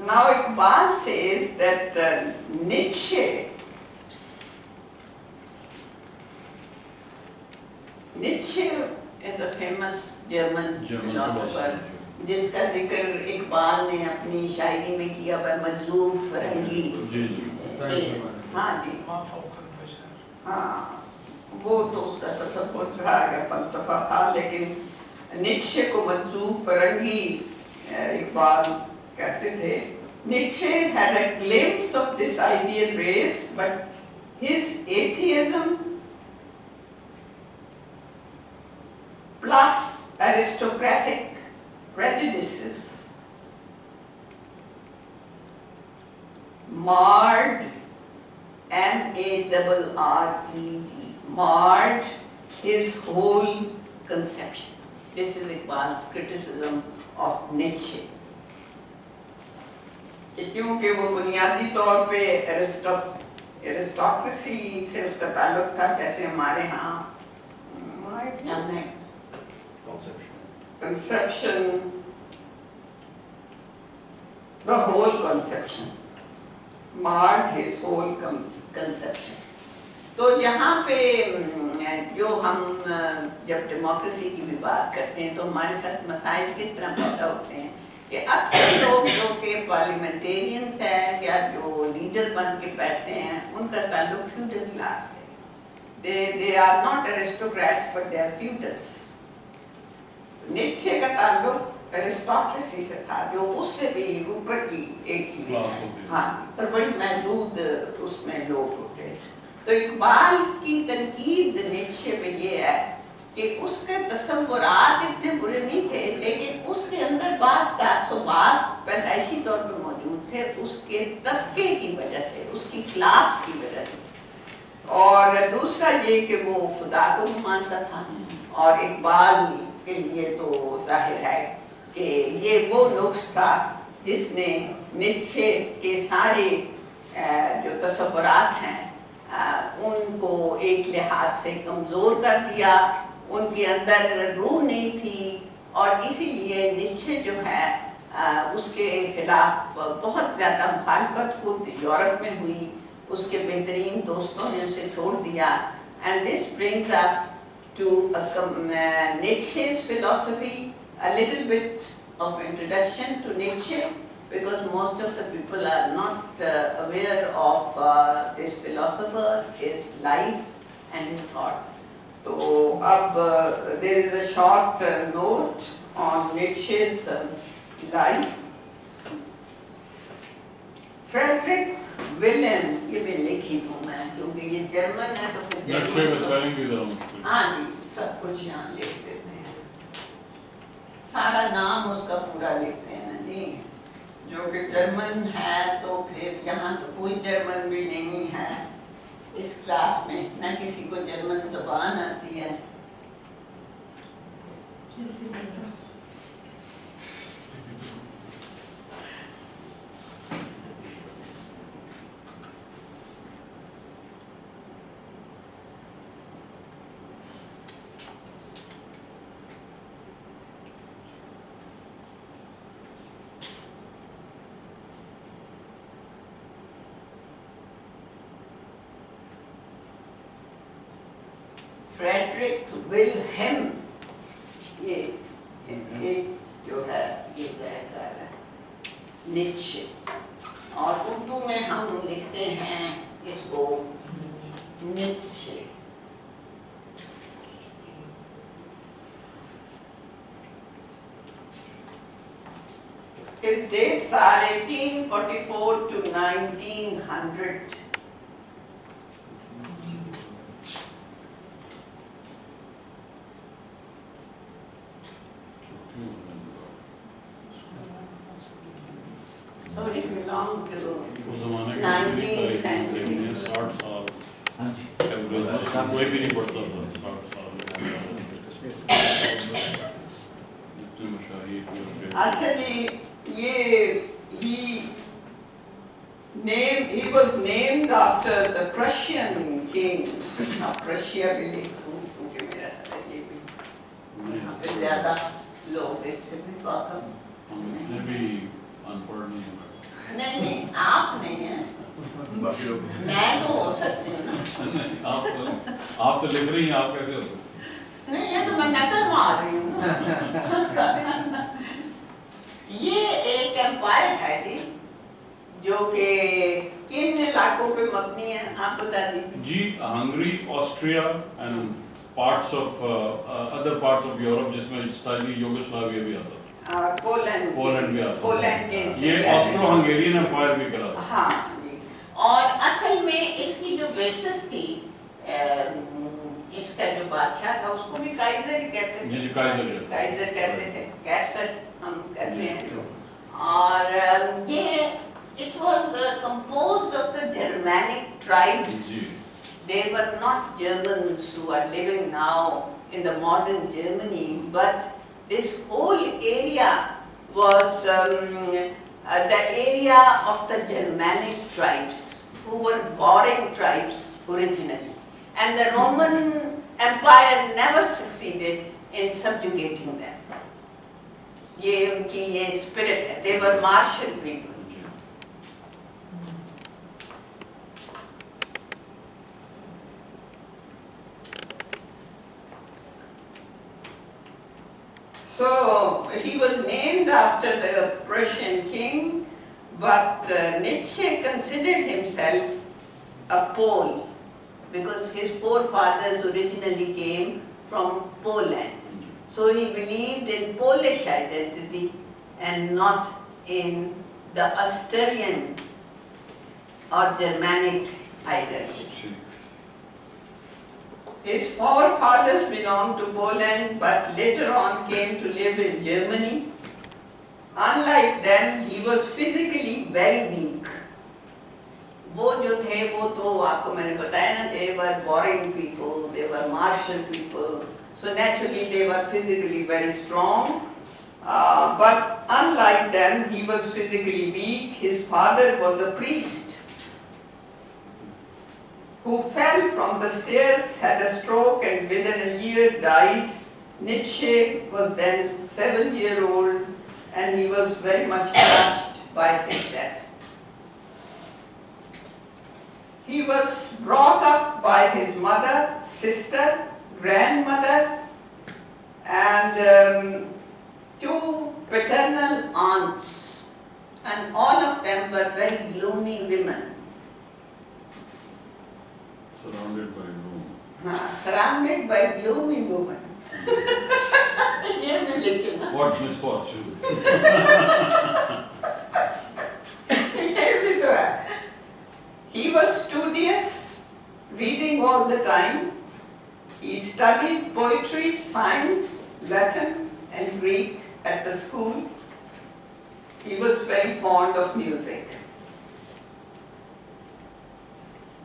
Now Iqbal says that Nietzsche is a famous German philosopher जिसका जिक्र इकबाल ने अपनी शायरी में किया, पर मजलूब फरंगी। हाँ जी, हाँ, वो तो उसका तसव्वुर रहा है, फलसफा था, लेकिन नीत्शे को मजलूब फरंगी इकबाल कहते थे। Nietzsche had a glimpse of this ideal race, but his atheism plus aristocratic prejudices marred, M-A-R-R-E-D, marred his whole conception. This is Iqbal's criticism of Nietzsche. क्योंकि वो बुनियादी तौर पे एरिस्टोक्रेसी से उसका ताल्लुक था, जैसे हमारे यहाँ conception, the whole conception, marred his whole conception. तो यहाँ पे जो हम जब डेमोक्रेसी की भी बात करते हैं तो हमारे साथ मसाइल किस तरह पैदा होते हैं कि अक्सर लोग जो कि पार्लियामेंटेरियंस हैं या जो लीडर बन के बैठते हैं, उनका ताल्लुक फ्यूडल क्लास से। They are not aristocrats but they are feudals. Nietzsche का ताल्लुक एरिस्टोक्रेसी से था, जो उससे भी ऊपर की एक चीज है, हाँ, पर बड़ी महदूद उसमें लोग होते हैं। तो इकबाल की तनकीद नीत्शे पे ये है कि उसके तसव्वुरात इतने बुरे नहीं थे, लेकिन उसके अंदर बाज़ तासुबात पैदाइशी तौर पे मौजूद थे, उसके तबके की वजह से, उसकी क्लास की वजह से। और दूसरा ये कि वो खुदा को भी मानता था, और इकबाल के लिए तो जाहिर है कि ये वो नुक्स था जिसने नीत्शे के सारे जो तसव्वुरात हैं उनको एक लिहाज से कमज़ोर कर दिया, उनके अंदर रूह नहीं थी, और इसीलिए नीत्शे जो है उसके खिलाफ बहुत ज़्यादा मुखालफत खुद यूरोप में हुई, उसके बेहतरीन दोस्तों ने उसे छोड़ दिया। And this brings us to Nietzsche's philosophy, a little bit of introduction to Nietzsche, because most of the people are not aware of this philosopher, his life and his thought. So, there is a short note on Nietzsche's life. Friedrich Wilhelm, ये मैं लिखी हूँ मैं, क्योंकि ये German है तो फिर हाँ जी, सब कुछ यहाँ लिख देते हैं, सारा नाम उसका पूरा लिखते हैं ना जी, जो कि जर्मन है, तो फिर यहाँ तो कोई जर्मन भी नहीं है इस क्लास में, न किसी को जर्मन ज़बान आती है। फ्रेडरिक विल्हेम, ये जो है ये कहकर है नीत्शे, और उर्दू में हम लिखते हैं इसको Nietzsche. His dates are 1844 to 1900. So it belonged to 19th century. कोई भी नहीं पढ़ता था, अच्छा जी, ये he was named after the Prussian king. Now Prussia भी लिखूं क्योंकि मेरा ये भी ज़्यादा लोग इससे भी वाक़फ़ भी अनपढ़ नहीं है। नहीं नहीं, आप नहीं है, बाकी लोग मैं तो हो सकती हूँ ना। आप तो लिख रही हैं, आप कैसे हो सकते? नहीं, ये तो मैं नकल मार रही हूँ ना। ये एक एम्पायर है जी, जो कि किन इलाकों पे मबनी है, आप बता दीजिए। जी, Hungary, Austria and parts of other parts of Europe, जिसमें स्टाइली यूगोस्लाविया भी आता था, पोलैंड भी आता था। पोलैंड के ये ऑस्ट्रो हंगेरियन एम्पायर भी कहलाता था। हाँ जी। और असल में इसकी जो बेसिस थी, इसका जो बादशाह था उसको भी काइजर ही कहते थे। जी जी, काइजर कहते थे, कैसर हम कहते हैं। और ये it was composed of the Germanic tribes. They were not Germans who are living now in the modern Germany, but this whole area was the area of the Germanic tribes, who were warring tribes originally. And the Roman Empire never succeeded in subjugating them. ये उनकी ये spirit है. They were martial people. So he was named after the Prussian king, but Nietzsche considered himself a Pole because his forefathers originally came from Poland. So he believed in Polish identity and not in the Asturian or Germanic identity. His forefathers belonged to Poland, but later on came to live in Germany. Unlike them, he was physically very weak. वो जो थे वो तो आपको मैंने बताया ना, they were warring people, they were martial people, so naturally they were physically very strong. But unlike them, he was physically weak. His father was a priest who fell from the stairs, had a stroke, and within a year died. Nietzsche was then 7-year-old, and he was very much touched by his death. He was brought up by his mother, sister, grandmother, and 2 paternal aunts, and all of them were very gloomy women. Surrounded by gloom. Surrounded by gloomy women. ये भी लिखे ना। What misfortune. ये भी तो है। He was studious, reading all the time. He studied poetry, science, Latin, and Greek at the school. He was very fond of music.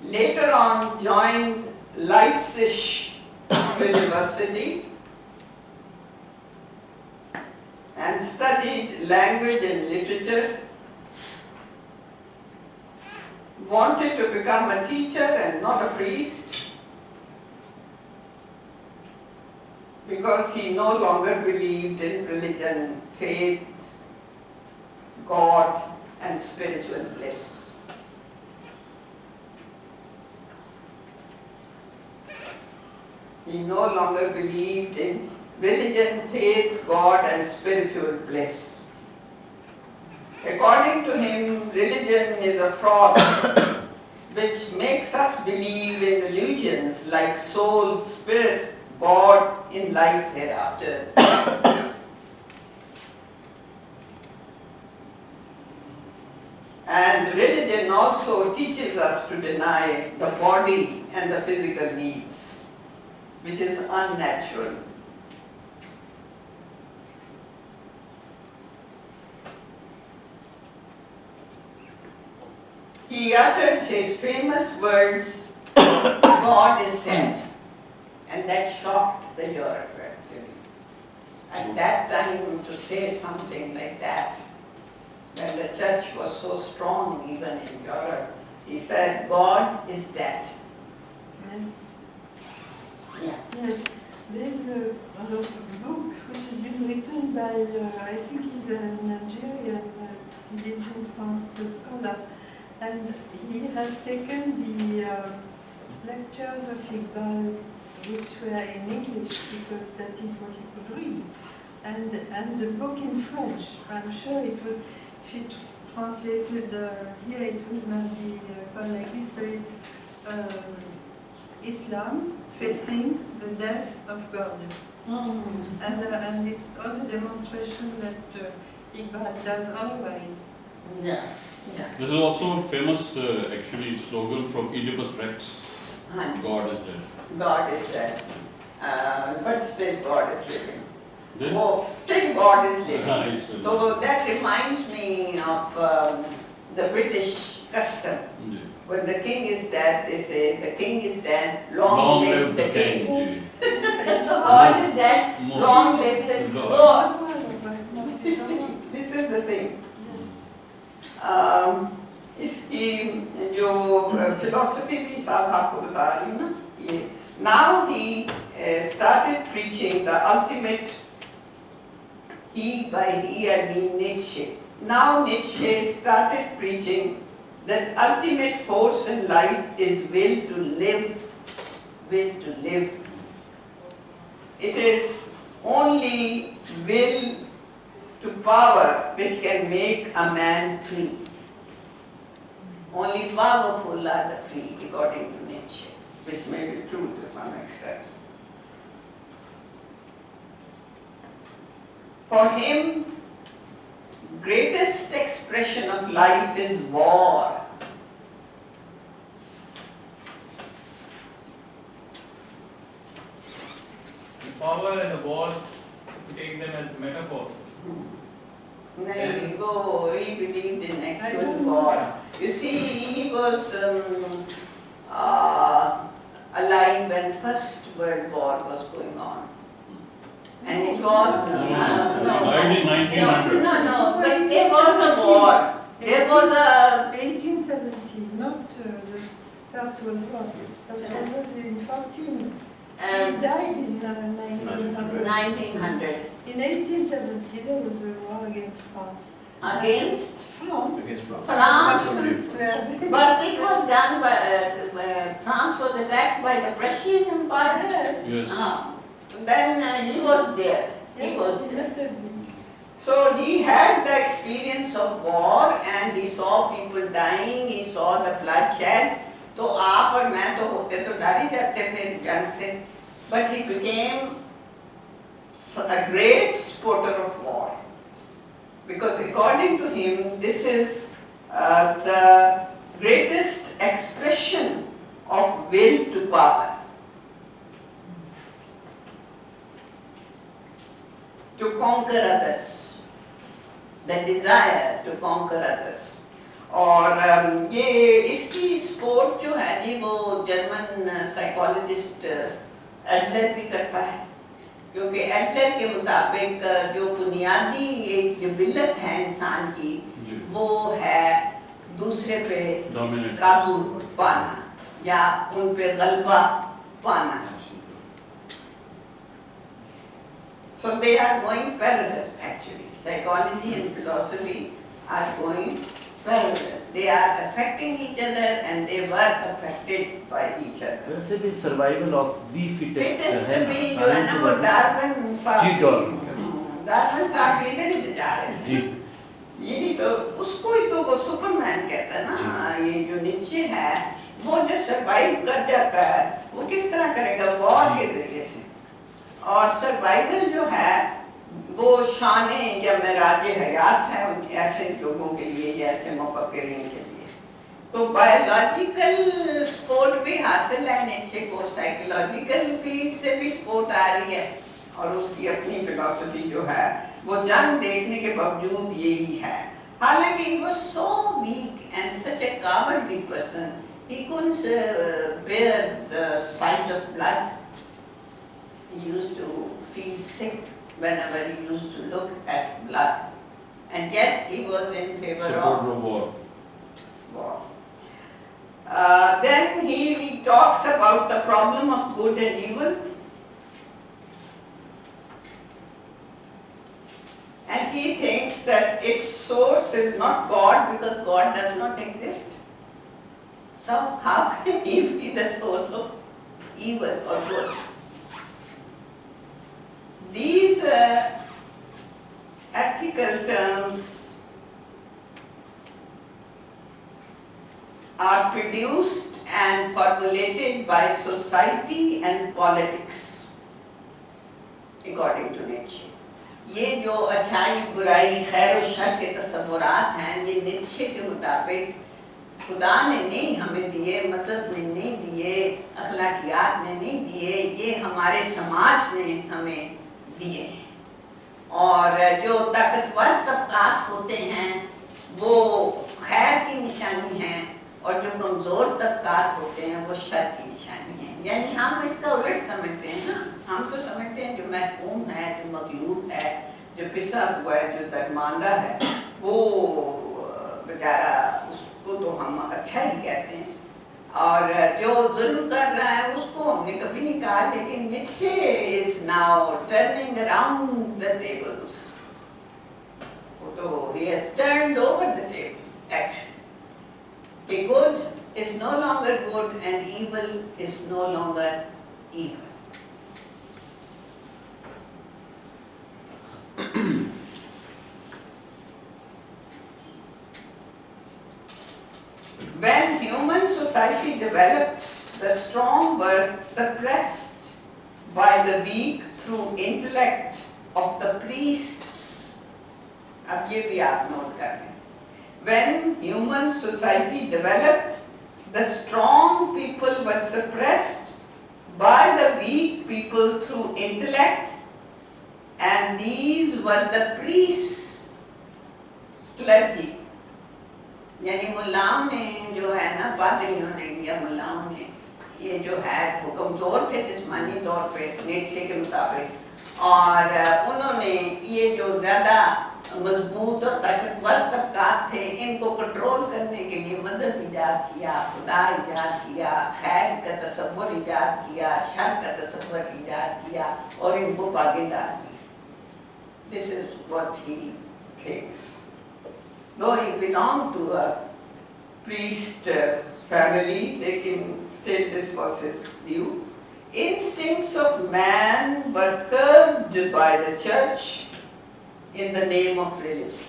Later on joined Leipzig University and studied language and literature. Wanted to become a teacher and not a priest because he no longer believed in religion, faith, God, and spiritual bliss. He no longer believed in religion, faith, God, and spiritual bliss. According to him, religion is a fraud which makes us believe in illusions like soul, spirit, God in life hereafter. And religion also teaches us to deny the body and the physical needs, which is unnatural. He uttered his famous words, God is dead, and that shocked the Europe actually. At that time, to say something like that, when the church was so strong even in Europe, he said, God is dead. Yes. Yeah. Yes. There is a book which has been written by, I think he's a Nigerian, he lives in France scholar, and he has taken the lectures of Iqbal, which were in English because that is what he could read, and the book in French. I'm sure it would, if it's translated here, it would not be called like this, but it's Islam facing the death of God. And it's all the demonstration that Iqbal does always. Yeah, yeah. This is also a famous actually slogan from Oedipus Rex. God is dead. God is dead. But still God is living. Then? Oh, still God is living. He's still So that reminds me of the British custom. Yeah. When the king is dead, they say, the king is dead, long live the king. Yes. So God is dead, More. long live the God. God. This is the thing. इसकी जो philosophy भी साथ आपको बता रही हूँ ना ये. Now he started preaching the ultimate. He, by he I mean Nietzsche. Now Nietzsche started preaching that ultimate force in life is will to live, will to live. It is only will to power which can make a man free. Only powerful are the free, according to Nietzsche, which may be true to some extent. For him, greatest expression of life is war. The power and the war, if you take them as metaphors. No, he believed in I actual don't know. war. You see, he was alive when First World War was going on. And it was, Died in 1900. no, but there was a war. There was a 1870, not the First World War. First World War was in 14. He died in 1900. 1900. In 1870, there was a war against France. Against France. Against France. France. Russians were But it was done by, France was attacked by the Prussian Empire. Yes. Yes. Then he was there. He was He there. must have been. So he had the experience of war and he saw people dying, he saw the bloodshed. तो आप और मैं तो होते तो डर ही जाते थे जंग से. But he became a great supporter of war. Because according to him, this is the greatest expression of will to power. To conquer others, the desire to conquer others. और ये इसकी सपोर्ट जो है जी वो जर्मन साइकोलॉजिस्ट एडलर भी करता है, क्योंकि एडलर के मुताबिक जो बुनियादी एक जिबिलत है इंसान की जी। वो है दूसरे पे Dominate. काबू पाना या उन पे गलबा पाना. So they are going parallel actually. Psychology and philosophy are going parallel. They are affecting each other and they were affected by each other. वैसे भी survival of the fittest fittest भी जो है ना वो डार्विन साहब, डार्विन साहब इधर ही जा रहे थे. जी यही तो उसको ही तो वो सुपरमैन कहता है ना. ये जो नीचे है वो जो सर्वाइव कर जाता है वो किस तरह करेगा? वॉर के जरिए से. और सर्वाइवल जो है वो शाने या मेराजे हयात है उन ऐसे लोगों के लिए या ऐसे मुफक्किरीन के लिए. तो बायोलॉजिकल सपोर्ट भी हासिल है नीचे को, साइकोलॉजिकल फील्ड से भी सपोर्ट आ रही है और उसकी अपनी फिलॉसफी जो है वो जंग देखने के बावजूद यही है. हालांकि he was so weak and such a cowardly person, he couldn't bear the sight of blood. He used to feel sick whenever he used to look at blood, and yet he was in favor Supporter of of war. war. Then he talks about the problem of good and evil, and he thinks that its source is not God because God does not exist. So how can he be the source of evil or good? These ethical terms are produced and formulated by society and politics, according to Nietzsche. ये जो अच्छाई बुराई खैर और sir के तस्वुरात हैं, ये Nietzsche के मुताबिक खुदा ने नहीं हमें दिए, मज़हब ने नहीं दिए, अखलाकियात ने नहीं दिए, ये हमारे समाज ने हमें दिए हैं। और जो ताकतवर तबकात होते हैं वो खैर की निशानी हैं, और जो कमज़ोर तबकात होते हैं वो शर की निशानी है। यानी हम इसका उलट समझते हैं ना, हम तो समझते हैं जो महकूम है, जो मगलूब है, जो पिसा हुआ है, जो दरमांदा है, वो बेचारा, उसको तो हम अच्छा ही कहते हैं, और जो जुल्म कर रहा है उसको हमने कभी नहीं कहा। लेकिन Nietzsche is now turning around the tables, तो he has turned over the table actually. The good is no longer good and evil is no longer evil. When human society developed, the strong were suppressed by the weak through intellect of the priests. अब ये भी आप note कर लें। When human society developed, the strong people were suppressed by the weak people through intellect, and these were the priests, clergy. यानी मुल्लाओं ने जो है ना, पादरियों ने या मुल्लाओं ने, ये जो है वो कमज़ोर थे जिस्मानी तौर पे नीत्शे के मुताबिक, और उन्होंने ये जो ज़्यादा मजबूत और ताकतवर तबकात थे, इनको कंट्रोल करने के लिए मजहब इजाद किया, खुदा इजाद किया, खैर का तसव्वुर इजाद किया, शर का तसव्वुर इजाद किया, और इनको बागे डाल दिया। This is what he thinks. Though he belonged to a priest family, लेकिन still this was his view. Instincts of man were curbed by the church in the name of religion.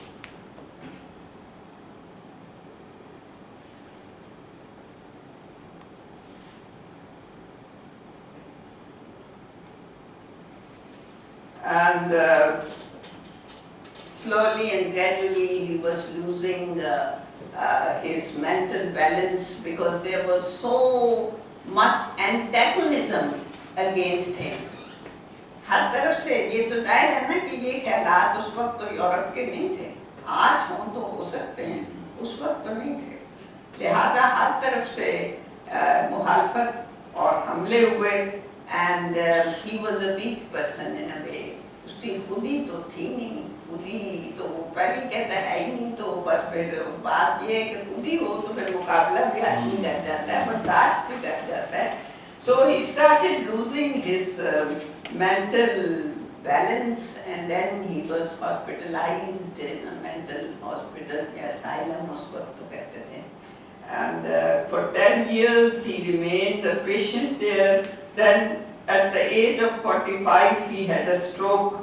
And slowly and gradually he was losing his mental balance because there was so much antagonism against him. हर तरफ से ये तो जाहिर है ना कि ये ख्यालात उस वक्त तो यूरोप के नहीं थे, आज हों तो हो सकते हैं, उस वक्त तो नहीं थे। लिहाजा हर तरफ से मुखालफत और हमले हुए, and he was a weak person in a way. उसकी खुदी तो थी नहीं, खुदी तो पहले कहता है ही नहीं, तो बस फिर बात ये है कि खुदी हो तो फिर मुकाबला भी आदमी कर जाता है, बर्दाश्त भी कर जाता है। So he started losing his mental balance, and then he was hospitalized in a mental hospital, asylum उस वक्त तो कहते थे, and for 10 years he remained a patient there. Then at the age of 45 he had a stroke.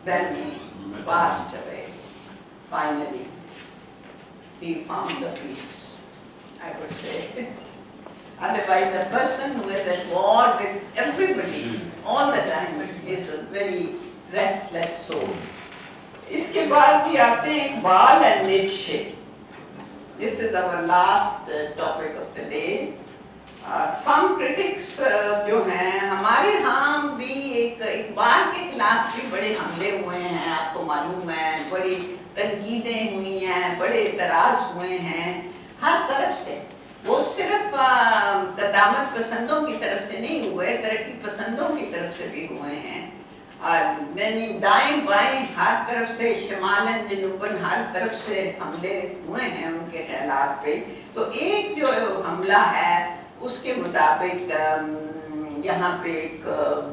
Then he passed away. Finally, he found the peace, I would say. Otherwise, the person who is at war with everybody all the time is a very restless soul. इसके बाद ही आते हैं Iqbal and Nietzsche. This is our last topic of the day. Some critics जो हैं हमारे यहाँ भी एक इकबाल के खिलाफ भी बड़े हमले हुए हैं, आपको मालूम है, बड़ी तनकीदें हुई हैं, बड़े एतराज़ हुए हैं हर तरफ से। वो सिर्फ कदामत पसंदों की तरफ से नहीं हुए, तरक्की पसंदों की तरफ से भी हुए हैं। दाएं बाएं हर तरफ से, शमालन जनूबन हर तरफ से हमले हुए हैं उनके ख्यालात पे। तो एक जो हमला है उसके मुताबिक यहाँ पे एक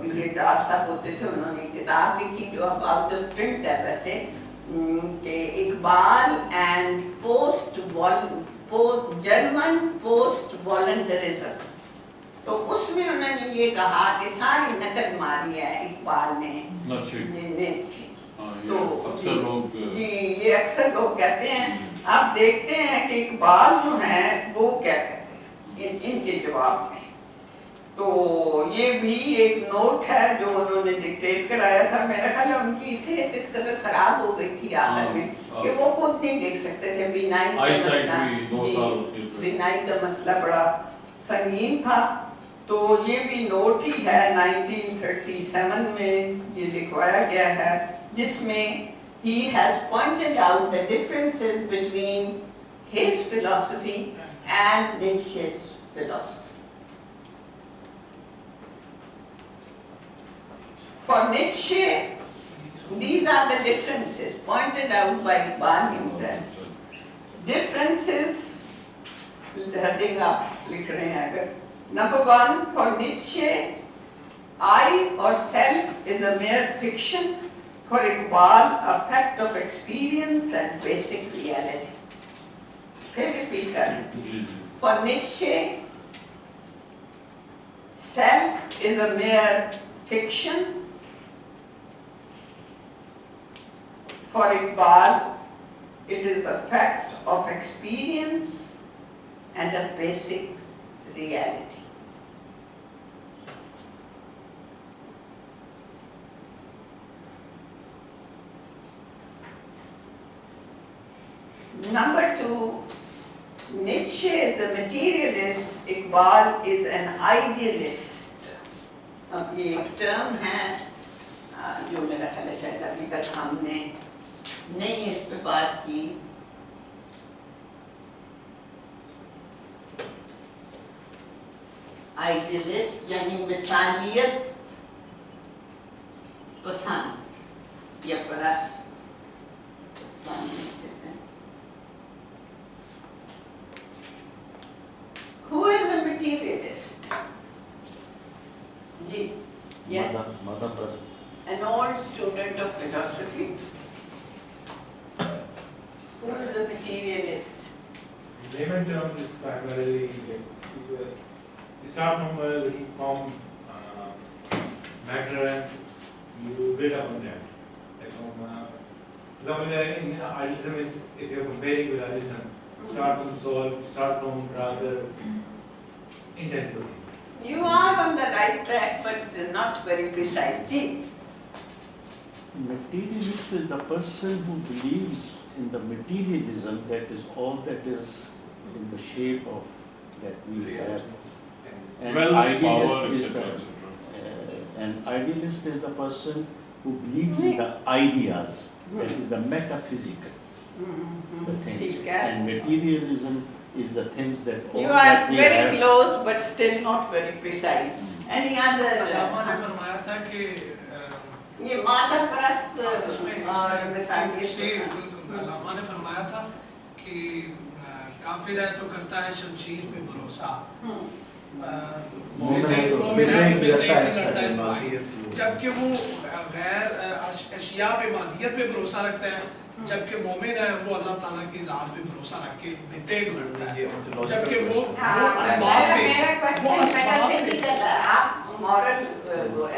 B.A. दास साहब होते थे, उन्होंने एक किताब लिखी जो अबाउट द प्रिंट है वैसे, कि इकबाल एंड जर्मन पोस्ट वॉलंटरिज्म। तो उसमें उन्होंने ये कहा कि सारी नकल मारी है इकबाल ने नीत्शे नीत्शे की। हाँ, तो ये अक्सर लोग जी, ये अक्सर लोग कहते हैं। आप देखते हैं कि इकबाल जो है वो क्या कहते हैं इनके जवाब में। तो ये भी एक नोट है जो उन्होंने डिक्टेट कराया था। मेरा ख्याल है उनकी सेहत इस कदर खराब हो गई थी आखिर में कि वो खुद नहीं देख सकते थे। बीनाई का आईसाइट मसला, भी 2 जी, साल होती है। बीनाई का मसला बड़ा संगीन था। तो ये भी नोट ही है 1937 में ये लिखवाया गया है, जिसमें he has pointed out the differences between his philosophy and Nietzsche's philosophy. For Nietzsche, these are the differences pointed out by Iqbal himself. Differences, heading up, लिख रहे हैं अगर। Number 1, for Nietzsche, I or self is a mere fiction. For Iqbal, a fact of experience and basic reality. फिर repeat करें। For Nietzsche, self is a mere fiction. For Iqbal, it is a fact of experience and a basic reality. Number 2, Nietzsche is a materialist, Iqbal is an idealist. अब ये एक term है जो मेरा ख्याल है शायद अभी तक हमने नहीं इस पे बात की। आइडियलिस्ट यानी मिसालियत पसंद या परस्त कहते हैं। Who is a materialist? Ji, yes. Mother person. An old student of philosophy. Who is a materialist? Layman term is primarily like, you start from matter and you build up on that. Like from in idealism is, if you are comparing with idealism, start from soul, start from rather intangible. You are on the right track, but not very precise. Ji. Materialist is the person who believes in the materialism that is all that is in the shape of that we have. And Wealth, idealist power, is etc., the, etc. and idealist is the person who believes in the ideas, that is the metaphysical, the things. ठीक है। And materialism is the things that all You that are we very have. close, but still not very precise. Any other? अल्लामा ने फरमाया था कि ये माता परस्त इसमें और मिसालियत बिल्कुल अल्लामा ने फरमाया था कि काफिर है तो करता है शमशीर पे भरोसा, मोमिन है तो लड़ता है इस्माइल, जबकि वो गैर अशिया पे मादियत पे भरोसा रखता है, जबकि मोमिन है वो अल्लाह ताला की ज़ात पे भरोसा रख के बेतेग लड़ता है, जबकि वो असबाब पे आप मॉरल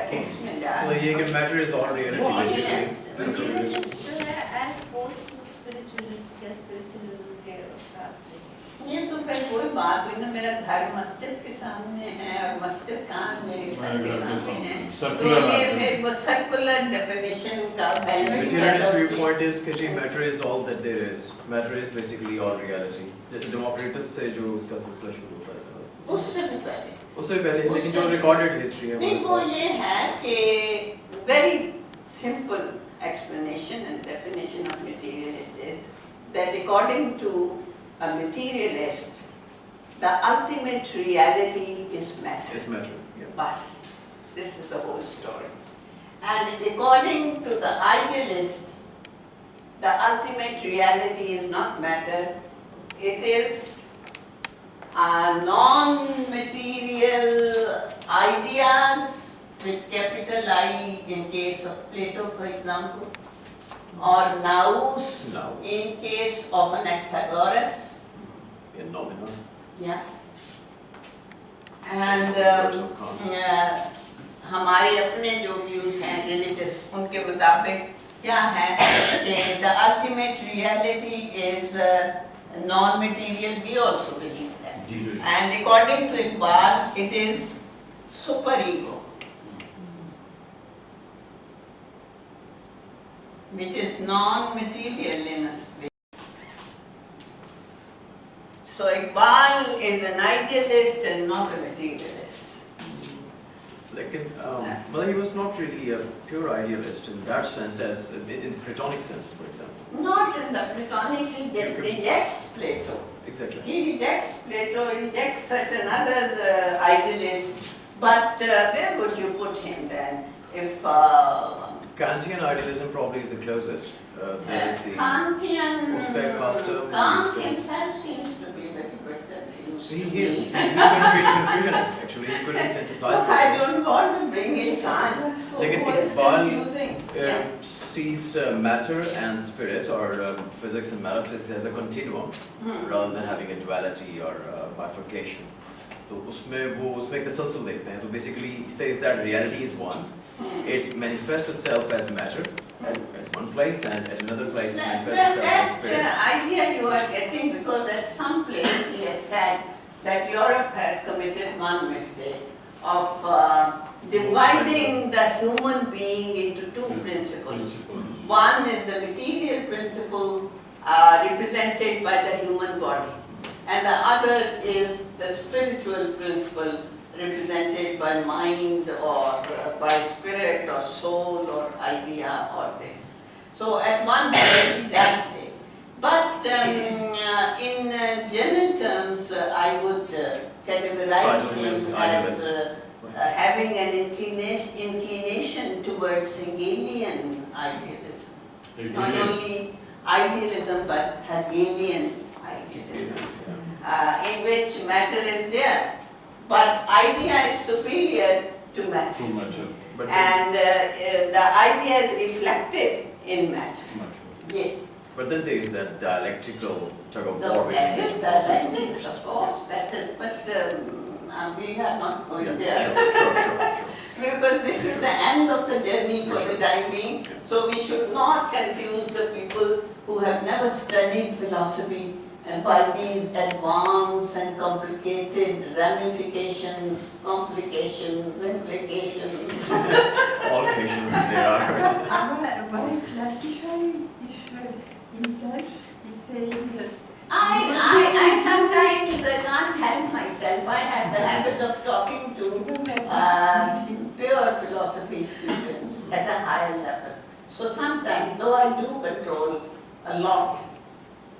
एथिक्स में जा तो ये कि matter is all reality Materialist जो है as opposed to spiritualist या spiritualism के उसका ये तो फिर कोई बात हुई ना, मेरा घर मस्जिद के सामने है और मस्जिद कान मेरे घर के सामने है, तो ये फिर वो सर्कुलर डेफिनेशन का Materialist viewpoint is कि matter is all that there is. Matter is basically all reality. जैसे Democritus से जो उसका सिलसिला शुरू होता है। उससे भी पहले लेकिन जो recorded history है नहीं, वो ये है कि very simple explanation and definition of materialist is that according to a materialist, the ultimate reality is matter. It's matter. Yeah. Bas. This is the whole story. And according to the idealist, the ultimate reality is not matter. It is a non-material ideas with capital I in case of Plato, for example, or nous Nous. in case of Anaxagoras. In nomina. Yeah. And Words of Kant. हमारे अपने जो views हैं religious उनके मुताबिक क्या है कि the ultimate reality is non-material. We also believe that. जी जी And according to Iqbal, it is superego, which is non-material in a way. So Iqbal is an idealist and not a materialist. Well, he was not really a pure idealist in that sense, as in the Platonic sense, for example. Not in the Platonic, he rejects Plato. Exactly. He rejects Plato, rejects certain other idealists, but where would you put him then? If Kantian idealism probably is the closest. There is the Kantian, custom. Kant himself seems to be a little bit confused. He couldn't reach conclusion actually. He couldn't synthesize. So I don't want to bring in Kant, who Like is Iqbal, confusing. sees matter and spirit, or physics and metaphysics, as a continuum rather than having a duality or bifurcation. तो उसमें एक तसलसल देखते हैं. तो basically he says that reality is one. It manifests itself as matter at one place, and at another place it manifests itself as That spirit. idea you are getting, because at some place he has said that Europe has committed one mistake of dividing the human being into two principles. One is the material principle represented by the human body, and the other is the spiritual principle represented by mind or by spirit or soul or idea or this. So at one place he does say. But in general terms, I would categorize him as having an inclination towards Hegelian idealism. Not only idealism, but Hegelian idealism, in which matter is there, but idea is superior to matter. Too much. But And the idea is reflected in matter. Yeah. But then there is that dialectical tug of No, war that between is the the concepts of sentence, of course, that is, but we are not going there. Sure. Because this is the end of the journey for the time being, so we should not confuse the people who have never studied philosophy by these advanced and complicated ramifications, complications, implications. All patients there are. Why classify if himself is saying that I sometimes can't help myself. I have the habit of talking to pure philosophy students at a higher level. So sometimes, though I do control a lot,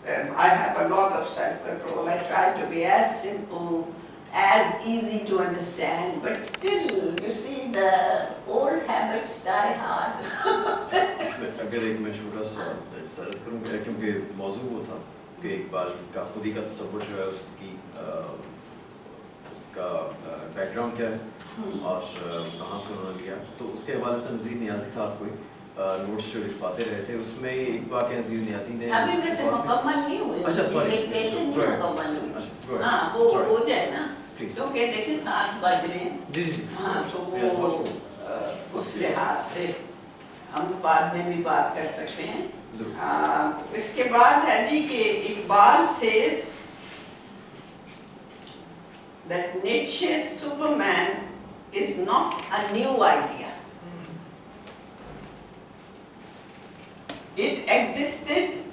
I have a lot of self-control. I try to be as simple, as easy to understand, but still, you see, the old habits die hard. इसमें अगर एक मैं छोटा सा सरद करूँ क्योंकि मौजू वो था कि इकबाल का खुद ही का तसव्वुर जो है उसका बैकग्राउंड क्या है और कहाँ से उन्होंने लिया, तो उसके हवाले से नज़ीर नियाज़ी साहब कोई नोट्स जो लिखवाते रहे थे, उसमें एक वाक़या नज़ीर नियाज़ी ने अभी वैसे मुकम्मल नहीं हुई, अच्छा सॉरी डिक्टेशन नहीं मुकम्मल हुई। अच्छा हाँ, वो हो जाए ना, Please. क्योंकि देखिए 7 बज रहे हैं। जी हाँ, तो वो उस लिहाज से हम बाद में भी बात कर सकते हैं। इसके बाद है जी कि Iqbal says that Nietzsche's Superman is not a new idea. It existed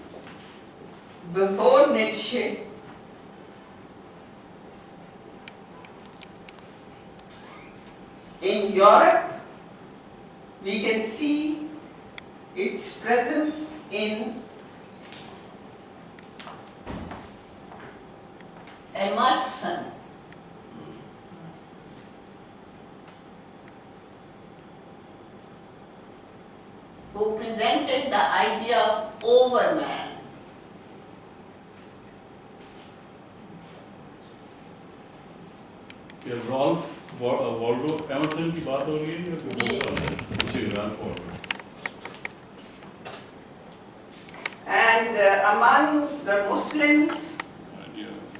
before Nietzsche. In Europe, we can see its presence in Emerson. Who presented the idea of overman. Yeah, Rolf Waldo Emerson की बात हो रही है या कोई दूसरा है? उसी grand Waldo. And among the Muslims,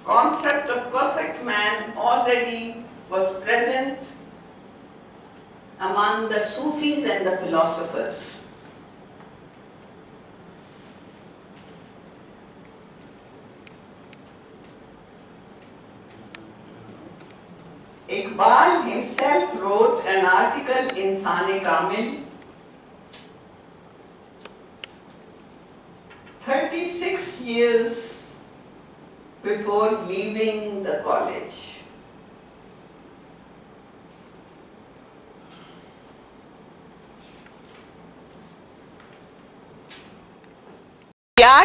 concept of perfect man already was present among the Sufis and the philosophers. Iqbal himself wrote an article in Insaan-e-Kamil 36 years before leaving the college.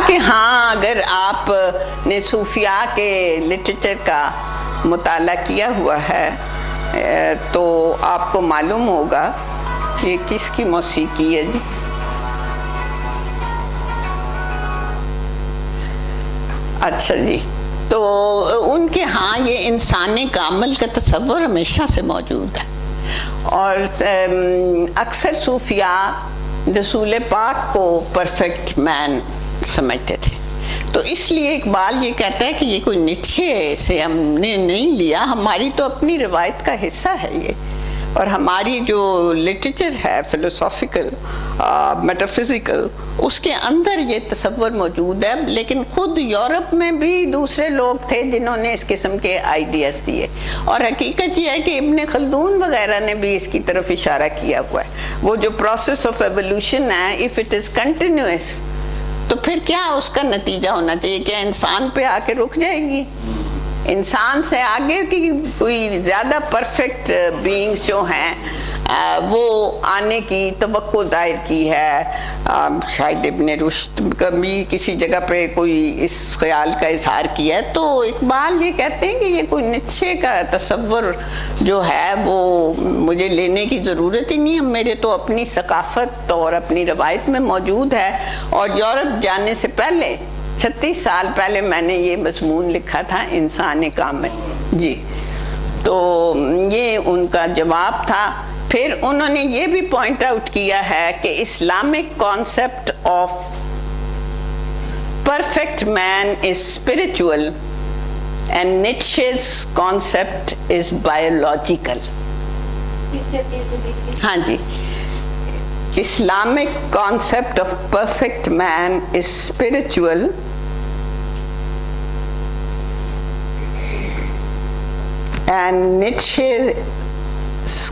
कि हाँ, अगर आपने सूफिया के literature का मुताला किया हुआ है तो आपको मालूम होगा कि किसकी मौसीकी है जी। अच्छा जी, तो उनके हाँ ये इंसानी कामल का तस्वर हमेशा से मौजूद है और अक्सर सूफिया रसूल पाक को परफेक्ट मैन समझते थे। तो इसलिए इकबाल ये कहता है कि ये कोई निश्चय से हमने नहीं लिया, हमारी तो अपनी रिवायत का हिस्सा है ये, और हमारी जो लिटरेचर है फिलोसॉफिकल मेटाफिजिकल उसके अंदर ये तस्वर मौजूद है। लेकिन खुद यूरोप में भी दूसरे लोग थे जिन्होंने इस किस्म के आइडियाज़ दिए और हकीकत ये है कि इब्ने खल्दून वगैरह ने भी इसकी तरफ इशारा किया हुआ है। वो जो प्रोसेस ऑफ एवोल्यूशन है, इफ़ इट इज़ कंटिन्यूअस तो फिर क्या उसका नतीजा होना चाहिए? क्या इंसान पे आके रुक जाएगी? इंसान से आगे की कोई ज़्यादा परफेक्ट बीइंग्स जो हैं वो आने की तवक्को जाहिर की है। शायद इब्ने रुश्द कभी किसी जगह पे कोई इस ख्याल का इजहार किया है। तो इकबाल ये कहते हैं कि ये कोई निश्चय का तस्वर जो है वो मुझे लेने की ज़रूरत ही नहीं है, मेरे तो अपनी सकाफ़त और अपनी रवायत में मौजूद है। और यूरोप जाने से पहले 36 साल पहले मैंने ये मज़मून लिखा था इंसान-ए-कामिल जी। तो ये उनका जवाब था। फिर उन्होंने ये भी पॉइंट आउट किया है कि Islamic concept of perfect man is spiritual and Nietzsche's concept is biological. हाँ जी, Islamic concept of perfect man is spiritual and Nietzsche's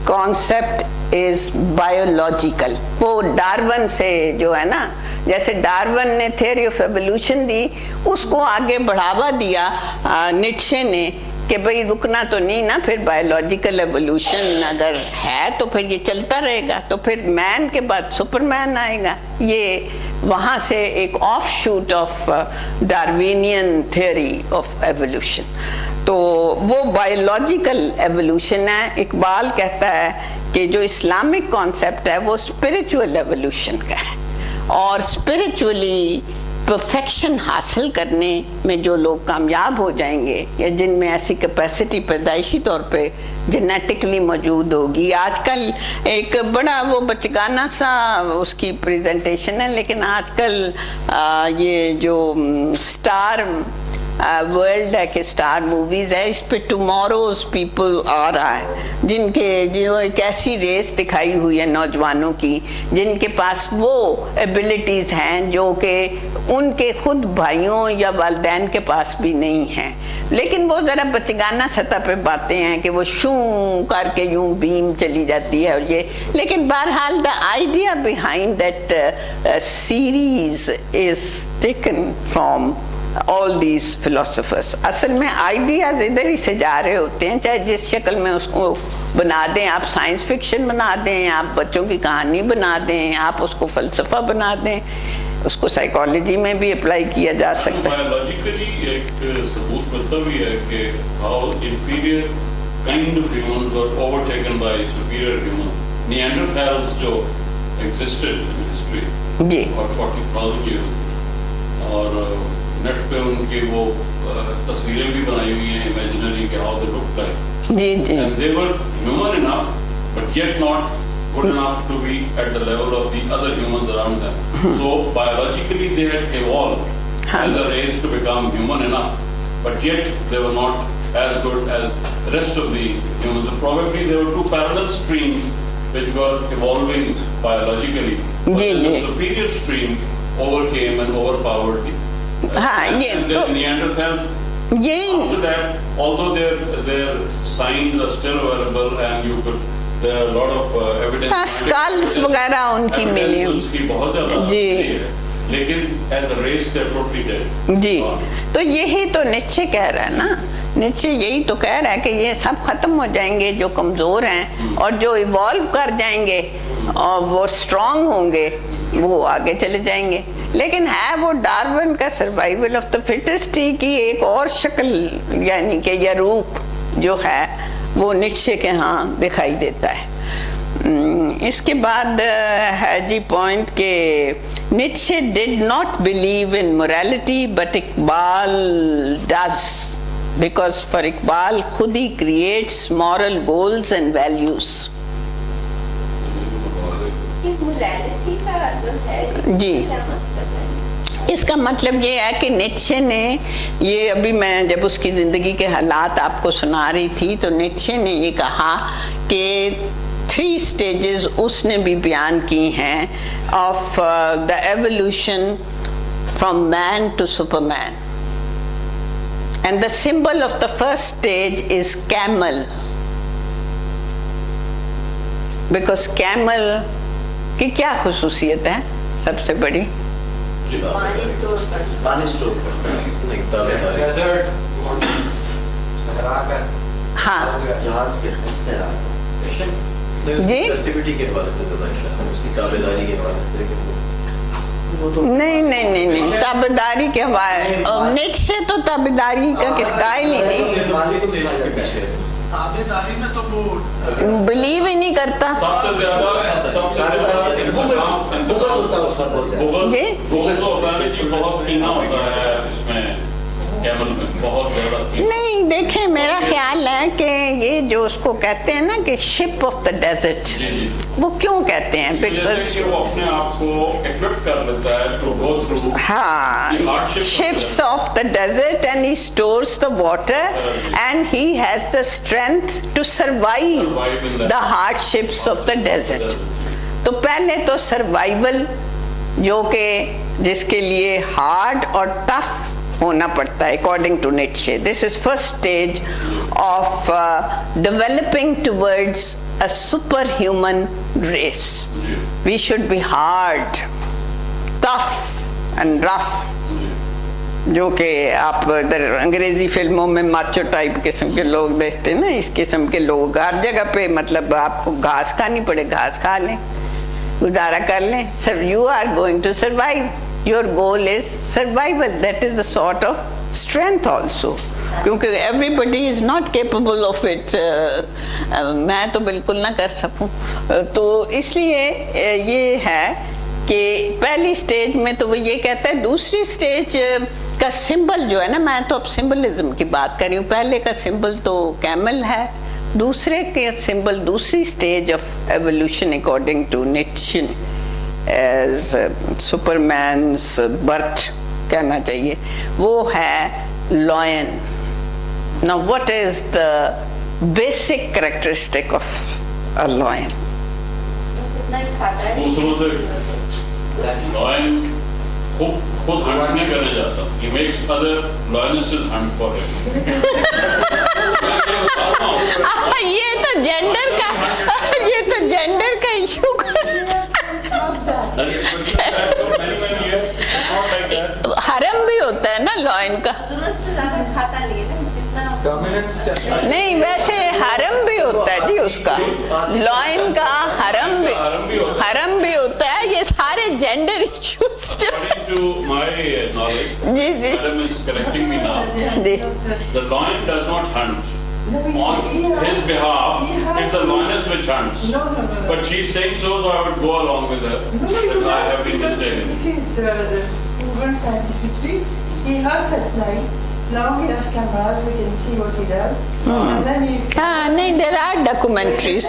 concept is biological। वो डार्विन से जो है ना, जैसे डार्विन ने थ्योरी ऑफ एवोल्यूशन दी, उसको आगे बढ़ावा दिया नीट्शे ने कि भाई रुकना तो नहीं ना, फिर बायोलॉजिकल एवोल्यूशन अगर है तो फिर ये चलता रहेगा, तो फिर मैन के बाद सुपरमैन आएगा। ये वहाँ से एक of shoot of Darwinian theory of evolution. तो वो बायोलॉजिकल एवोल्यूशन है। इकबाल कहता है कि जो इस्लामिक कॉन्सेप्ट है वो स्पिरिचुअल एवोल्यूशन का है, और स्पिरिचुअली परफेक्शन हासिल करने में जो लोग कामयाब हो जाएंगे या जिनमें ऐसी कैपेसिटी पैदाइशी तौर पे जेनेटिकली मौजूद होगी। आजकल एक बड़ा वो बचगाना सा उसकी प्रेजेंटेशन है, लेकिन आजकल ये जो स्टार वर्ल्ड है कि स्टार मूवीज़ है, इस पे टुमारोज पीपल आ रहा है, जिनके जो एक ऐसी रेस दिखाई हुई है नौजवानों की जिनके पास वो एबिलिटीज़ हैं जो कि उनके खुद भाइयों या वालिदैन के पास भी नहीं हैं। लेकिन वो ज़रा बचगाना सतह पे बातें हैं कि वो शू करके यूं बीम चली जाती है और ये, लेकिन बहरहाल the idea behind that series is taken from all these philosophers। असल में आइडियाज इधर ही से जा रहे होते हैं, चाहे जिस शक्ल में उसको बना दें, आप साइंस फिक्शन बना दें, आप बच्चों की कहानी बना दें, आप उसको फ़लसफ़ा बना दें, उसको साइकोलॉजी में भी अप्लाई किया जा सकता है। बायोलॉजिकली एक सबूत मिलता भी है कि how inferior kind of humans were overtaken by superior humans. Neanderthals जो एग्जिस्टेड इन हिस्ट्री जी और 40,000 ईयर, और नेट पे उनकी वो तस्वीरें भी बनाई हुई हैं इमेजिनरी के हाउ दे लुक लाइक। जी जी And they were human enough, but yet not good enough to be at the level of the other humans around them. So biologically they had evolved as a race to become human enough, but yet they were not as good as the rest of the humans. So probably there were two parallel streams which were evolving biologically. But then the superior stream overcame and overpowered the and the Neanderthals. After that, although their signs are still available and you could, there are a lot of evidence. Skulls वगैरह उनकी मिली उसकी बहुत ज़्यादा है, लेकिन as a race they're totally dead. जी, तो यही तो नीचे कह रहा है ना, नीचे यही तो कह रहा है कि ये सब खत्म हो जाएंगे जो कमजोर हैं, और जो इवॉल्व कर जाएंगे और वो स्ट्रांग होंगे वो आगे चले जाएंगे। लेकिन है वो डार्विन का सर्वाइवल ऑफ द फिटेस्ट ही की एक और शक्ल, यानी कि या रूप जो है वो नीचे के यहाँ दिखाई देता है। इसके बाद है जी पॉइंट के नीचे did not believe in morality but Iqbal does, because for Iqbal खुद ही creates moral goals and values. जी, इसका मतलब ये है कि नीचे ने ये, अभी मैं जब उसकी ज़िंदगी के हालात आपको सुना रही थी तो नीचे ने ये कहा कि 3 स्टेजेस उसने भी बयान की हैं of the evolution from man to superman, and the symbol of the first stage is camel, because camel की क्या खुसूसियत है सबसे बड़ी? पानी स्टोर हाँ जी, नहीं ताबेदारी के हवाले नेट से तो ताबेदारी का किसका ही नहीं, ताबेदारी में तो वो बिलीव ही नहीं करता। सबसे ज्यादा बहुत कीना होता है इसमें, कैमल में बहुत ज्यादा। नहीं देखें, मेरा ख्याल है कि ये जो उसको कहते हैं ना कि शिप ऑफ द डेजर्ट, वो क्यों कहते हैं? बिकॉज वो अपने आप को इक्विप कर लेता है टू गो थ्रू, हाँ, ships of the desert, and he stores the water and he has the strength to survive the hardships of the desert. तो पहले तो सर्वाइवल जो कि जिसके लिए हार्ड और टफ होना पड़ता है according to Nietzsche, this is first stage of developing towards a super human race. We should be hard, tough and rough, जो कि आप इधर अंग्रेजी फिल्मों में माचो टाइप किस्म के लोग देखते हैं ना, इस किस्म के लोग हर जगह पे, मतलब आपको घास खानी पड़े घास खा लें, गुजारा कर लें, sir you are going to survive, your goal is survival, that is the sort of strength also, क्योंकि everybody is not capable of it, मैं तो बिल्कुल ना कर सकूं, तो इसलिए ये है कि पहली स्टेज में तो वो ये कहता है। दूसरी स्टेज का सिंबल जो है ना, मैं तो अब सिंबलिज्म की बात कर रही हूँ, पहले का सिंबल तो कैमल है, दूसरे के सिंबल, दूसरी stage of evolution according to Nietzsche as superman's birth कहना चाहिए, वो है lion. Now what is the basic characteristic of a lion? दूसरों से लॉयन खुद हंट नहीं करने जाता, he makes other lionesses hunt for him. ये तो जेंडर का इशू हरम भी होता है ना लॉयन का, नहीं वैसे हरम भी होता है जी उसका, लॉयन का हरम भी होता है, ये सारे जेंडर इश्यूज। जी जी, the lion does not hunt on his behalf, it's the lioness which hunts. But she's saying so I would go along with her. I have been mistaken. This is proven scientifically. He hunts at night Now we have cameras, we can see what he does. And then he's हाँ नहीं, there are documentaries.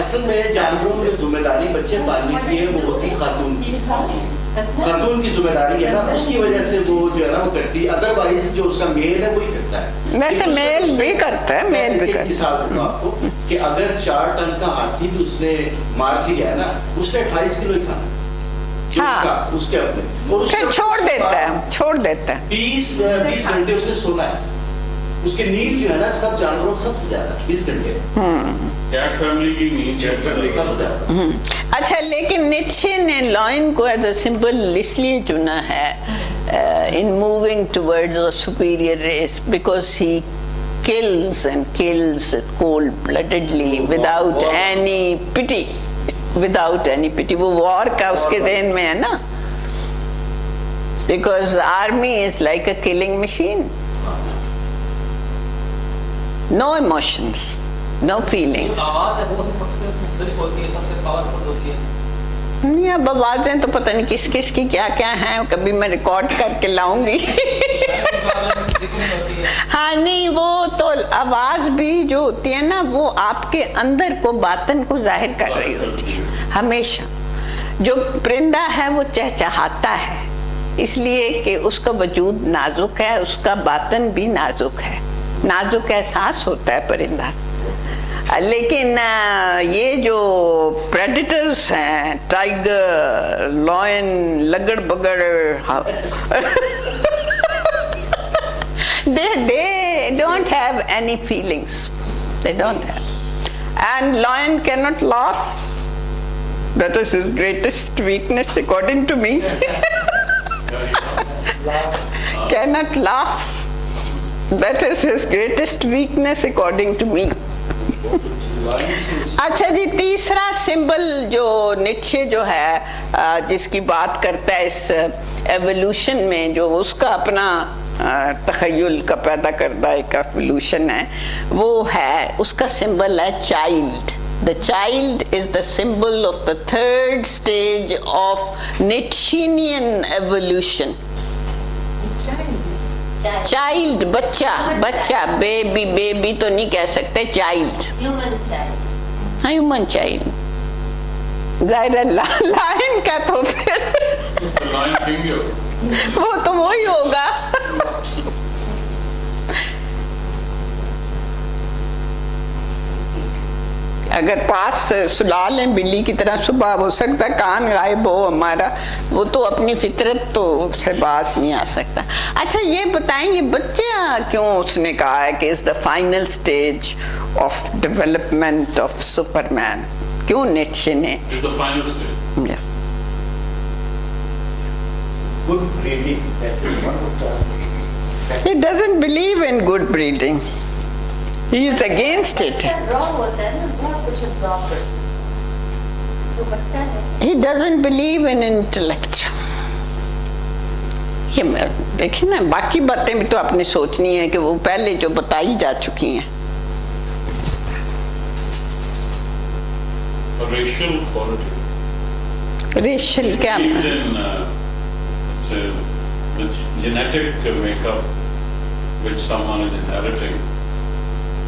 असल में जानवरों की जिम्मेदारी बच्चे पालने की है, वो होती खातून की। खातून की जिम्मेदारी है ना, उसकी वजह से वो जो है ना वो करती है, अदरवाइज जो उसका मेल है वही करता है। वैसे मेल भी करता है, मेल भी करता है। मिसाल दूंगा आपको कि अगर 4 टन का हाथी भी उसने मार के गया ना, उसने 28 किलो ही खाना। हाँ। उसके अपने और फिर छोड़ देता है 20 घंटे उसने सोना है। उसकी नींद जो है ना सब जानवरों में सबसे ज्यादा 20 घंटे। कैट फैमिली की नींद सबसे ज्यादा। अच्छा, लेकिन नीत्शे ने लॉयन को एज अ सिंबल इसलिए चुना है in moving towards a superior race because he kills cold-bloodedly without any pity. वो वॉर का उसके ज़हन में है ना, because army is like a killing machine. No emotions, no feelings. आवाज है वो सबसे मुख्तलिफ होती है, सबसे पावरफुल होती है। नहीं, अब आवाजें तो पता नहीं किस किस की क्या क्या हैं, कभी मैं रिकॉर्ड करके लाऊंगी। हाँ नहीं, वो तो आवाज भी जो होती है ना वो आपके अंदर को बातन को जाहिर कर रही होती है हमेशा। जो परिंदा है वो चहचहाता है इसलिए कि उसका वजूद नाजुक है, उसका बातन भी नाजुक है, नाजुक एहसास होता है परिंदा। लेकिन ये जो प्रेडेटर्स हैं, टाइगर, लॉयन, लगड़ बगड़, they don't have any feelings. They don't have. And lion cannot laugh. That is his greatest weakness, according to me. Cannot laugh. That is his greatest weakness, according to me. अच्छा जी, तीसरा symbol जो Nietzsche जो है जिसकी बात करता है इस एवोल्यूशन में, जो उसका अपना तखय्युल का पैदा करता एक एवोल्यूशन है, वो है, उसका सिंबल है child. The child is the symbol of the third stage of Nietzschean evolution. Child, बच्चा, बेबी तो नहीं कह सकते, चाइल्ड, ह्यूमन चाइल्ड। जाहिर लायन का तो फिर वो तो वही होगा। अगर पास सुला लें बिल्ली की तरह, सुबह हो सकता है कान गायब हो हमारा, वो तो अपनी फितरत तो उससे बास नहीं आ सकता। अच्छा ये बताएंगे बच्चा क्यों उसने कहा है कि is the final stage of development of Superman, क्यों नीत्शे ने? Good breeding, that is one of the... He doesn't believe in good breeding. He is against it. He doesn't believe in intellect. ये देखिए ना, बाकी बातें भी तो आपने सोचनी है कि वो पहले जो बताई जा चुकी हैं। Racial quality. Racial क्या? The genetic makeup which someone is inheriting,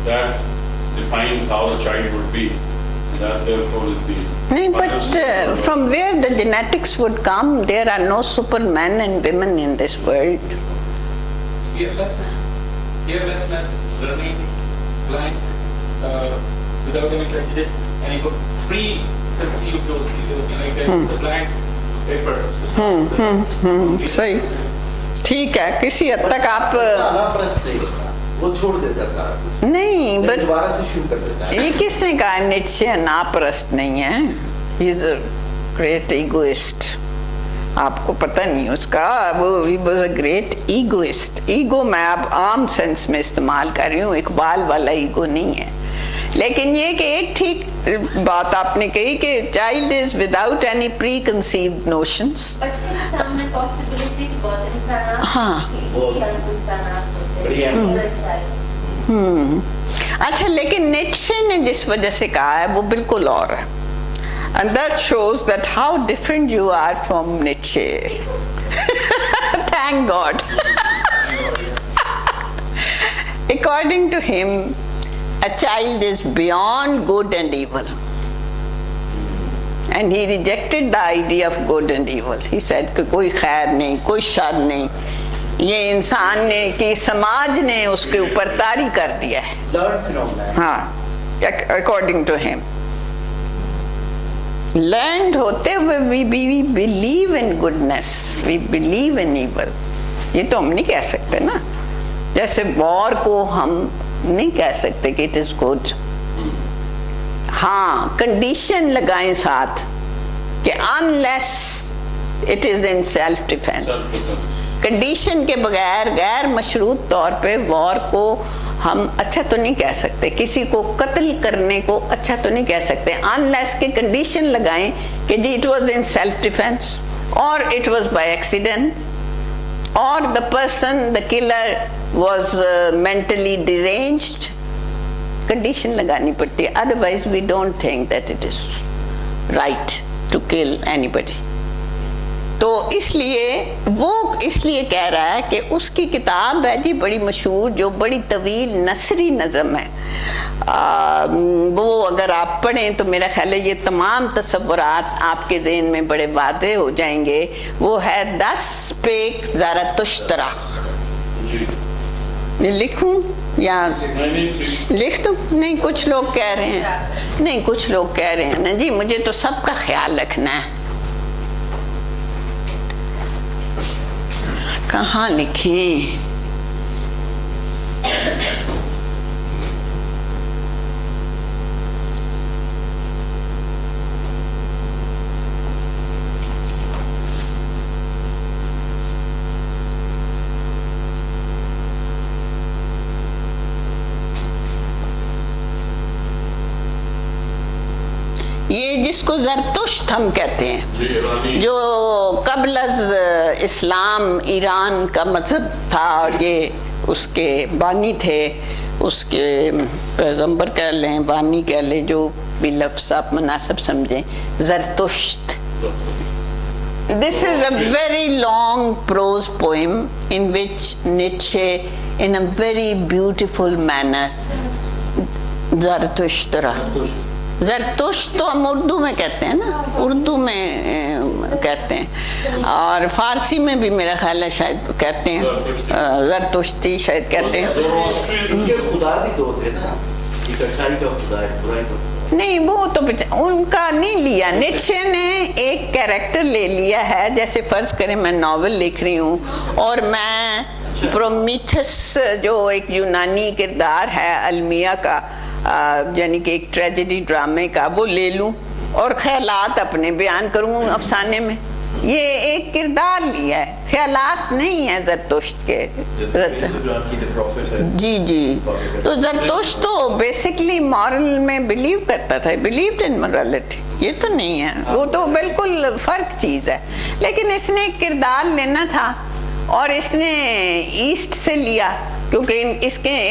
that defines how the child would be. That therefore is the... No, but from where the genetics would come? There are no supermen and women in this world. Fearlessness, learning, blind, without any prejudice, any preconceived notion, like it's a blank paper. सही, ठीक है, किसी हद तक आप वो छोड़ देता सारा कुछ, नहीं, बट दोबारा से शुरू कर देता है। ये किसने कहा नीत्शे नापरस्त नहीं है? He is a great egoist. आपको पता नहीं उसका, वो he was a great egoist. Ego मैं अब आम सेंस में इस्तेमाल कर रही हूँ, इकबाल वाला ईगो नहीं है। लेकिन ये कि एक ठीक बात आपने कही कि child is without any pre conceived notions. हाँ, अच्छा, लेकिन नीत्शे ने जिस वजह से कहा है वो बिल्कुल और है, and that shows that how different you are from Nietzsche. Thank God. according to him, a child is beyond good and evil. And he rejected the idea of good and evil. He said कि कोई खैर नहीं, कोई sir नहीं, ये इंसान ने कि समाज ने उसके ऊपर तारी कर दिया है. Learned phenomena. हाँ, according to him. Learned होते हुए we believe in goodness, we believe in evil. ये तो हम नहीं कह सकते ना. जैसे वॉर को हम नहीं कह सकते कि इट इज गुड. हाँ, कंडीशन लगाएं साथ कि unless it is in self defence. Condition के बगैर गैर मशरूत तौर पे वॉर को हम अच्छा तो नहीं कह सकते, किसी को कत्ल करने को अच्छा तो नहीं कह सकते, अनलेस के कंडीशन लगाएं कि जी it was in self defence और इट वाज बाय एक्सीडेंट और the person the killer was mentally deranged. Condition लगानी पड़ती है, otherwise we don't think that it is right to kill anybody. तो इसलिए वो इसलिए कह रहा है कि उसकी किताब है जी बड़ी मशहूर, जो बड़ी तवील नसरी नज़म है. वो अगर आप पढ़ें तो मेरा ख्याल है ये तमाम तसव्वुरात आपके ज़हन में बड़े वाज़ेह हो जाएंगे. वो है 10 पेक ज़रातुश्तरा. लिखूं या लिख दूं? नहीं, कुछ लोग कह रहे हैं, नहीं कुछ लोग कह रहे हैं ना जी मुझे तो सबका ख्याल रखना है. कहाँ लिखें? ये जिसको ज़रतुश्त हम कहते हैं, जो कबल इस्लाम ईरान का मज़हब था और ये उसके बानी थे, उसके पैगंबर कह लें, बानी कह लें, जो भी लफ्ज़ आप मुनासिब समझें. ज़रतुश्त. This is a very long prose poem in which Nietzsche, in a very beautiful manner, ज़रतुश्तरा. ज़रतुश्त तो हम उर्दू में कहते हैं ना, उर्दू में कहते हैं और फारसी में भी मेरा ख्याल है शायद कहते हैं, ज़रतुश्ती शायद कहते हैं. उनके खुदा भी दो थे ना, एक अच्छाई का खुदा है, बुराई का. नहीं, वो तो उनका नहीं लिया. नीत्शे ने एक कैरेक्टर ले लिया है. जैसे फर्ज करें मैं नावल लिख रही हूँ और मैं प्रोमीथस जो एक यूनानी किरदार है अलमिया का, यानी कि एक ट्रेजेडी ड्रामे का, वो ले लूं और ख्यालात अपने बयान करूं अफसाने में. ये एक किरदार लिया है, ख्यालात नहीं है ज़रतुश्त के. जी जी. तो ज़रतुश्त तो बेसिकली मॉरल में बिलीव करता था, बिलीव्ड इन मोरालिटी. ये तो नहीं है, वो तो बिल्कुल फ़र्क चीज़ है. लेकिन इसने एक किरदार लेना था और इसने ईस्ट से लिया, क्योंकि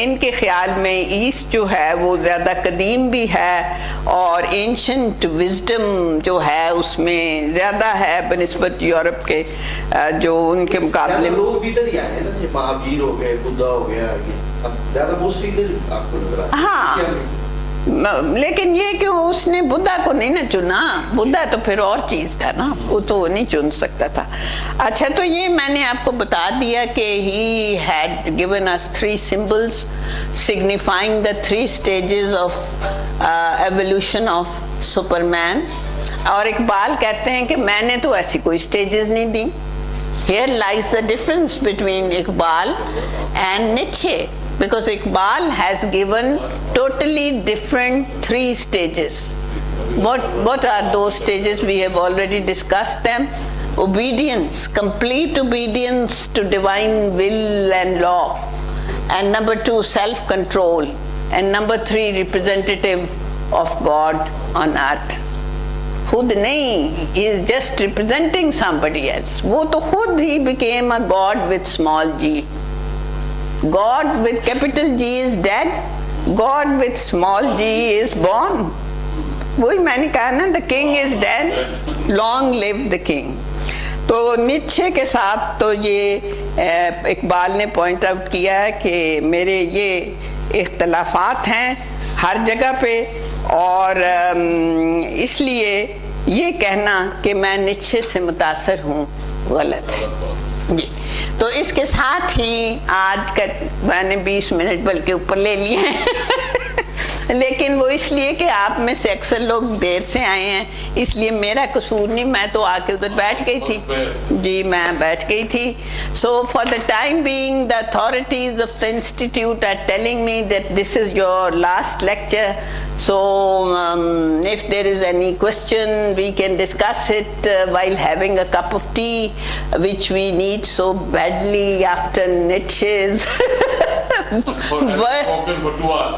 इनके ख्याल में ईस्ट जो है वो ज़्यादा कदीम भी है और एंशंट विजडम जो है उसमें ज़्यादा है बनिस्बत यूरोप के जो उनके मुकाबले में. लोग भीतर ही आए ना, महावीर हो गए, बुद्धा हो गया, ज़्यादा मोस्टली आपको नजर आता है. हाँ, लेकिन ये क्यों उसने बुद्धा को नहीं ना चुना? बुद्धा तो फिर और चीज़ था ना, वो तो नहीं चुन सकता था. अच्छा, तो ये मैंने आपको बता दिया कि he had given us 3 symbols signifying the 3 stages of evolution of Superman. और इकबाल कहते हैं कि मैंने तो ऐसी कोई स्टेजेस नहीं दी. Here lies the difference between Iqbal and Nietzsche. Because Iqbal has given totally different 3 stages. What are those stages? We have already discussed them. Obedience, complete obedience to divine will and law. And number 2, self-control. And number 3, representative of God on earth. खुद नहीं, he is just representing somebody else. वो तो खुद ही became a God with small g. God with capital G is dead. God with small g is born. वही मैंने कहा ना, the king is dead. Long live the king. तो नीचे के साथ तो ये इकबाल ने पॉइंट आउट किया है कि मेरे ये इख्तलाफात हैं हर जगह पे, और इसलिए ये कहना कि मैं नीचे से मुतासर हूँ गलत है जी। तो इसके साथ ही आज का मैंने 20 मिनट बल्कि ऊपर ले लिए हैं लेकिन वो इसलिए कि आप में से अक्सर लोग देर से आए हैं, इसलिए मेरा कसूर नहीं, मैं तो आके उधर बैठ गई थी जी, मैं बैठ गई थी। So for the time being the authorities of the institute are telling me that this is your last lecture, so if there is any question we can discuss it while having a cup of tea, which we need so badly after Nietzsche's For 2 hours.